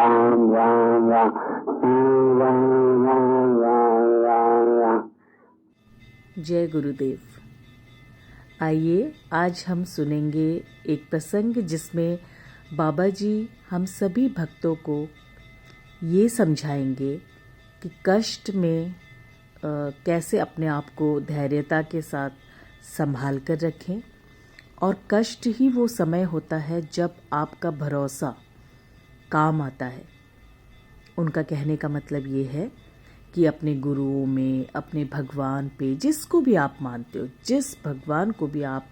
राम राम राम श्री राम राम राम राम राम। जय गुरुदेव। आइए आज हम सुनेंगे एक प्रसंग जिसमें बाबा जी हम सभी भक्तों को ये समझाएंगे कि कष्ट में कैसे अपने आप को धैर्यता के साथ संभाल कर रखें, और कष्ट ही वो समय होता है जब आपका भरोसा काम आता है। उनका कहने का मतलब ये है कि अपने गुरुओं में, अपने भगवान पे, जिसको भी आप मानते हो, जिस भगवान को भी आप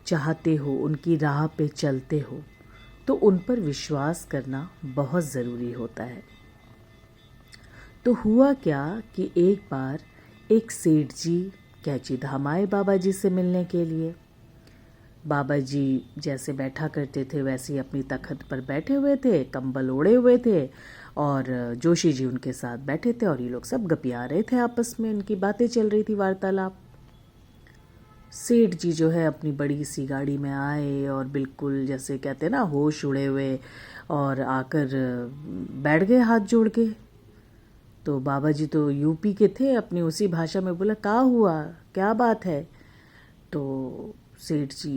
चाहते हो, उनकी राह पे चलते हो, तो उन पर विश्वास करना बहुत ज़रूरी होता है। तो हुआ क्या कि एक बार एक सेठ जी कैची धाम आए बाबा जी से मिलने के लिए। बाबा जी जैसे बैठा करते थे वैसे ही अपनी तख्त पर बैठे हुए थे, कंबल ओढ़े हुए थे, और जोशी जी उनके साथ बैठे थे और ये लोग सब गपिया रहे थे आपस में, इनकी बातें चल रही थी, वार्तालाप। सेठ जी जो है अपनी बड़ी सी गाड़ी में आए और बिल्कुल जैसे कहते हैं ना होश उड़े हुए, और आकर बैठ गए हाथ जोड़ के। तो बाबा जी तो यूपी के थे, अपनी उसी भाषा में बोला, क्या हुआ, क्या बात है। तो सेठ जी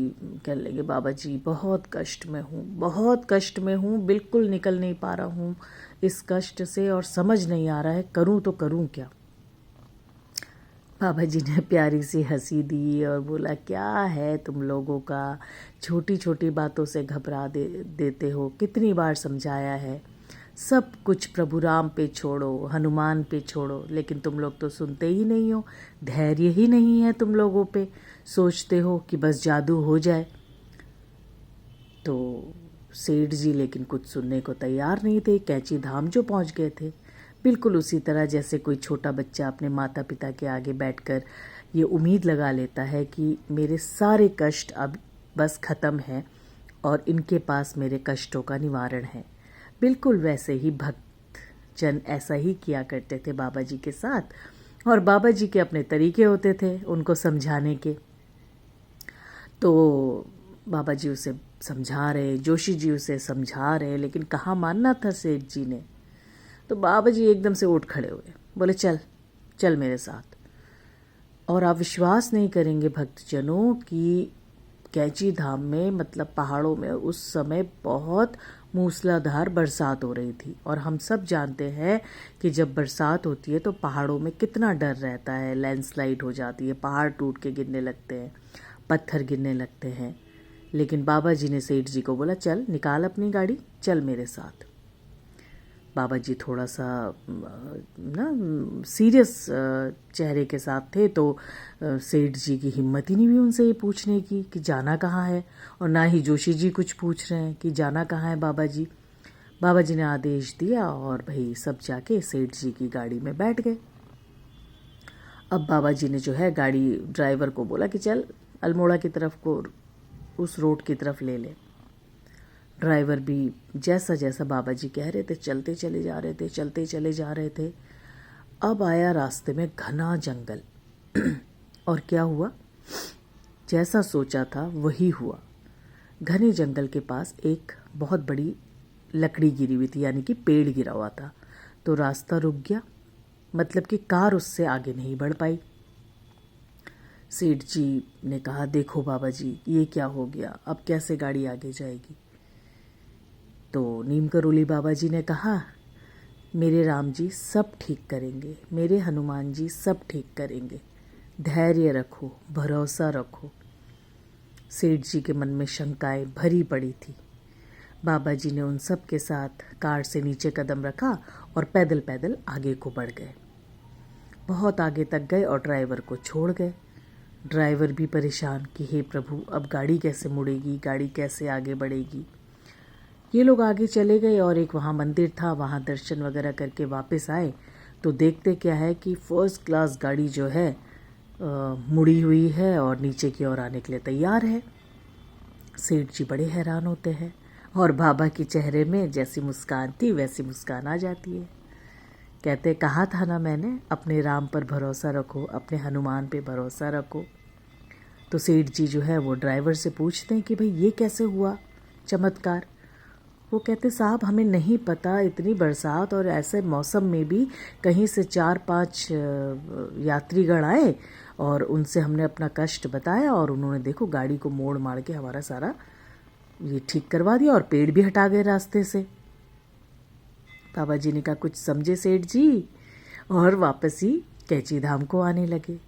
कहने लगे, बाबा जी बहुत कष्ट में हूँ, बहुत कष्ट में हूँ, बिल्कुल निकल नहीं पा रहा हूँ इस कष्ट से, और समझ नहीं आ रहा है करूँ तो करूँ क्या। बाबा जी ने प्यारी सी हंसी दी और बोला, क्या है तुम लोगों का, छोटी छोटी बातों से घबरा देते हो, कितनी बार समझाया है, सब कुछ प्रभु राम पे छोड़ो, हनुमान पे छोड़ो, लेकिन तुम लोग तो सुनते ही नहीं हो, धैर्य ही नहीं है तुम लोगों पे, सोचते हो कि बस जादू हो जाए। तो सेठ जी लेकिन कुछ सुनने को तैयार नहीं थे। कैची धाम जो पहुंच गए थे, बिल्कुल उसी तरह जैसे कोई छोटा बच्चा अपने माता पिता के आगे बैठकर ये उम्मीद लगा लेता है कि मेरे सारे कष्ट अब बस ख़त्म हैं और इनके पास मेरे कष्टों का निवारण है। बिल्कुल वैसे ही भक्त जन ऐसा ही किया करते थे बाबा जी के साथ, और बाबा जी के अपने तरीके होते थे उनको समझाने के। तो बाबा जी उसे समझा रहे, जोशी जी उसे समझा रहे, लेकिन कहाँ मानना था सेठ जी ने। तो बाबा जी एकदम से उठ खड़े हुए, बोले, चल चल मेरे साथ। और आप विश्वास नहीं करेंगे भक्तजनों कि कैची धाम में, मतलब पहाड़ों में, उस समय बहुत मूसलाधार बरसात हो रही थी। और हम सब जानते हैं कि जब बरसात होती है तो पहाड़ों में कितना डर रहता है, लैंडस्लाइड हो जाती है, पहाड़ टूट के गिरने लगते हैं, पत्थर गिरने लगते हैं। लेकिन बाबा जी ने सेठ जी को बोला, चल निकाल अपनी गाड़ी, चल मेरे साथ। बाबा जी थोड़ा सा ना सीरियस चेहरे के साथ थे, तो सेठ जी की हिम्मत ही नहीं हुई उनसे ये पूछने की कि जाना कहाँ है, और ना ही जोशी जी कुछ पूछ रहे हैं कि जाना कहाँ है बाबा जी। बाबा जी ने आदेश दिया और भाई सब जाके सेठ जी की गाड़ी में बैठ गए। अब बाबा जी ने जो है गाड़ी ड्राइवर को बोला कि चल अल्मोड़ा की तरफ को, उस रोड की तरफ ले ले। ड्राइवर भी जैसा जैसा बाबा जी कह रहे थे चलते चले जा रहे थे, चलते चले जा रहे थे। अब आया रास्ते में घना जंगल और क्या हुआ, जैसा सोचा था वही हुआ। घने जंगल के पास एक बहुत बड़ी लकड़ी गिरी हुई थी, यानी कि पेड़ गिरा हुआ था। तो रास्ता रुक गया, मतलब कि कार उससे आगे नहीं बढ़ पाई। सेठ जी ने कहा, देखो बाबा जी ये क्या हो गया, अब कैसे गाड़ी आगे जाएगी। तो नीम करोली बाबा जी ने कहा, मेरे राम जी सब ठीक करेंगे, मेरे हनुमान जी सब ठीक करेंगे, धैर्य रखो, भरोसा रखो। सेठ जी के मन में शंकाएं भरी पड़ी थी। बाबा जी ने उन सब के साथ कार से नीचे कदम रखा और पैदल पैदल आगे को बढ़ गए। बहुत आगे तक गए और ड्राइवर को छोड़ गए। ड्राइवर भी परेशान कि हे प्रभु, अब गाड़ी कैसे मुड़ेगी, गाड़ी कैसे आगे बढ़ेगी। ये लोग आगे चले गए और एक वहाँ मंदिर था, वहाँ दर्शन वगैरह करके वापस आए। तो देखते क्या है कि फर्स्ट क्लास गाड़ी जो है मुड़ी हुई है और नीचे की ओर आने के लिए तैयार है। सेठ जी बड़े हैरान होते हैं, और बाबा के चेहरे में जैसी मुस्कान थी वैसी मुस्कान आ जाती है। कहते, कहा था ना मैंने, अपने राम पर भरोसा रखो, अपने हनुमान पे भरोसा रखो। तो सेठ जी जो है वो ड्राइवर से पूछते हैं कि भाई ये कैसे हुआ चमत्कार। वो कहते साहब हमें नहीं पता, इतनी बरसात और ऐसे मौसम में भी कहीं से 4-5 यात्रीगण आए और उनसे हमने अपना कष्ट बताया और उन्होंने देखो गाड़ी को मोड़ मार के हमारा सारा ये ठीक करवा दिया और पेड़ भी हटा गए रास्ते से। बाबा जी ने कहा कुछ समझे सेठ जी, और वापस ही कैची धाम को आने लगे।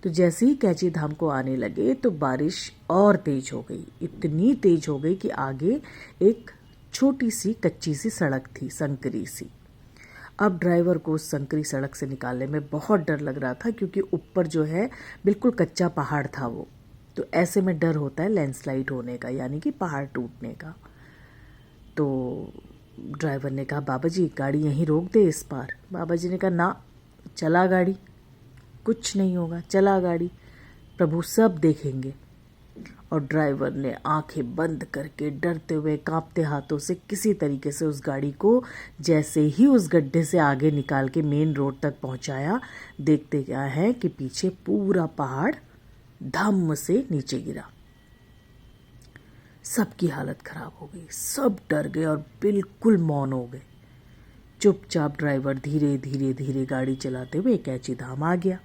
तो जैसे ही कैची धाम को आने लगे तो बारिश और तेज हो गई, इतनी तेज हो गई कि आगे एक छोटी सी कच्ची सी सड़क थी, संकरी सी। अब ड्राइवर को उस संकरी सड़क से निकालने में बहुत डर लग रहा था, क्योंकि ऊपर जो है बिल्कुल कच्चा पहाड़ था वो। तो ऐसे में डर होता है लैंडस्लाइड होने का, यानी कि पहाड़ टूटने का। तो ड्राइवर ने कहा बाबा जी गाड़ी यहीं रोक दे इस पार। बाबा जी ने कहा ना, चला गाड़ी, कुछ नहीं होगा, चला गाड़ी, प्रभु सब देखेंगे। और ड्राइवर ने आंखें बंद करके डरते हुए कांपते हाथों से किसी तरीके से उस गाड़ी को जैसे ही उस गड्ढे से आगे निकाल के मेन रोड तक पहुंचाया, देखते क्या है कि पीछे पूरा पहाड़ धम्म से नीचे गिरा। सबकी हालत खराब हो गई, सब डर गए और बिल्कुल मौन हो गए। चुपचाप ड्राइवर धीरे धीरे धीरे गाड़ी चलाते हुए कैची धाम आ गया।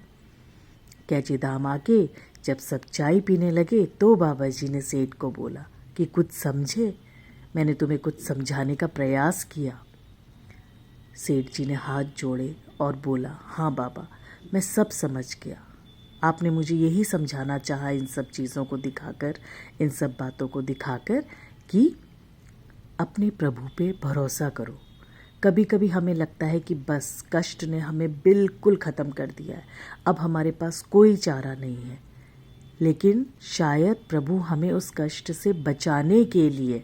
कैची धाम आके जब सब चाय पीने लगे तो बाबा जी ने सेठ को बोला कि कुछ समझे, मैंने तुम्हें कुछ समझाने का प्रयास किया। सेठ जी ने हाथ जोड़े और बोला हाँ बाबा, मैं सब समझ गया। आपने मुझे यही समझाना चाहा इन सब चीज़ों को दिखाकर, इन सब बातों को दिखाकर कि अपने प्रभु पे भरोसा करो। कभी कभी हमें लगता है कि बस कष्ट ने हमें बिल्कुल ख़त्म कर दिया है, अब हमारे पास कोई चारा नहीं है। लेकिन शायद प्रभु हमें उस कष्ट से बचाने के लिए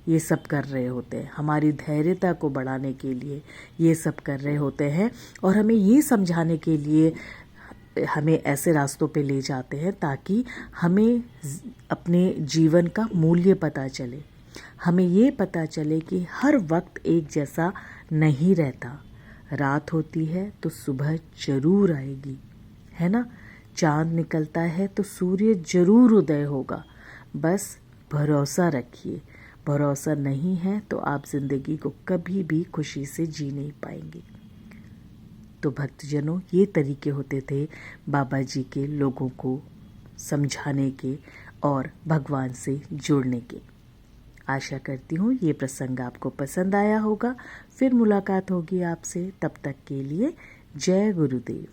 ये सब कर रहे होते हैं, हमारी धैर्यता को बढ़ाने के लिए ये सब कर रहे होते हैं, और हमें ये समझाने के लिए हमें ऐसे रास्तों पे ले जाते हैं ताकि हमें अपने जीवन का मूल्य पता चले। हमें ये पता चले कि हर वक्त एक जैसा नहीं रहता, रात होती है तो सुबह जरूर आएगी, है ना। चांद निकलता है तो सूर्य जरूर उदय होगा, बस भरोसा रखिए। भरोसा नहीं है तो आप ज़िंदगी को कभी भी खुशी से जी नहीं पाएंगे। तो भक्तजनों, ये तरीके होते थे बाबा जी के लोगों को समझाने के और भगवान से जुड़ने के। आशा करती हूँ ये प्रसंग आपको पसंद आया होगा। फिर मुलाकात होगी आपसे, तब तक के लिए जय गुरुदेव।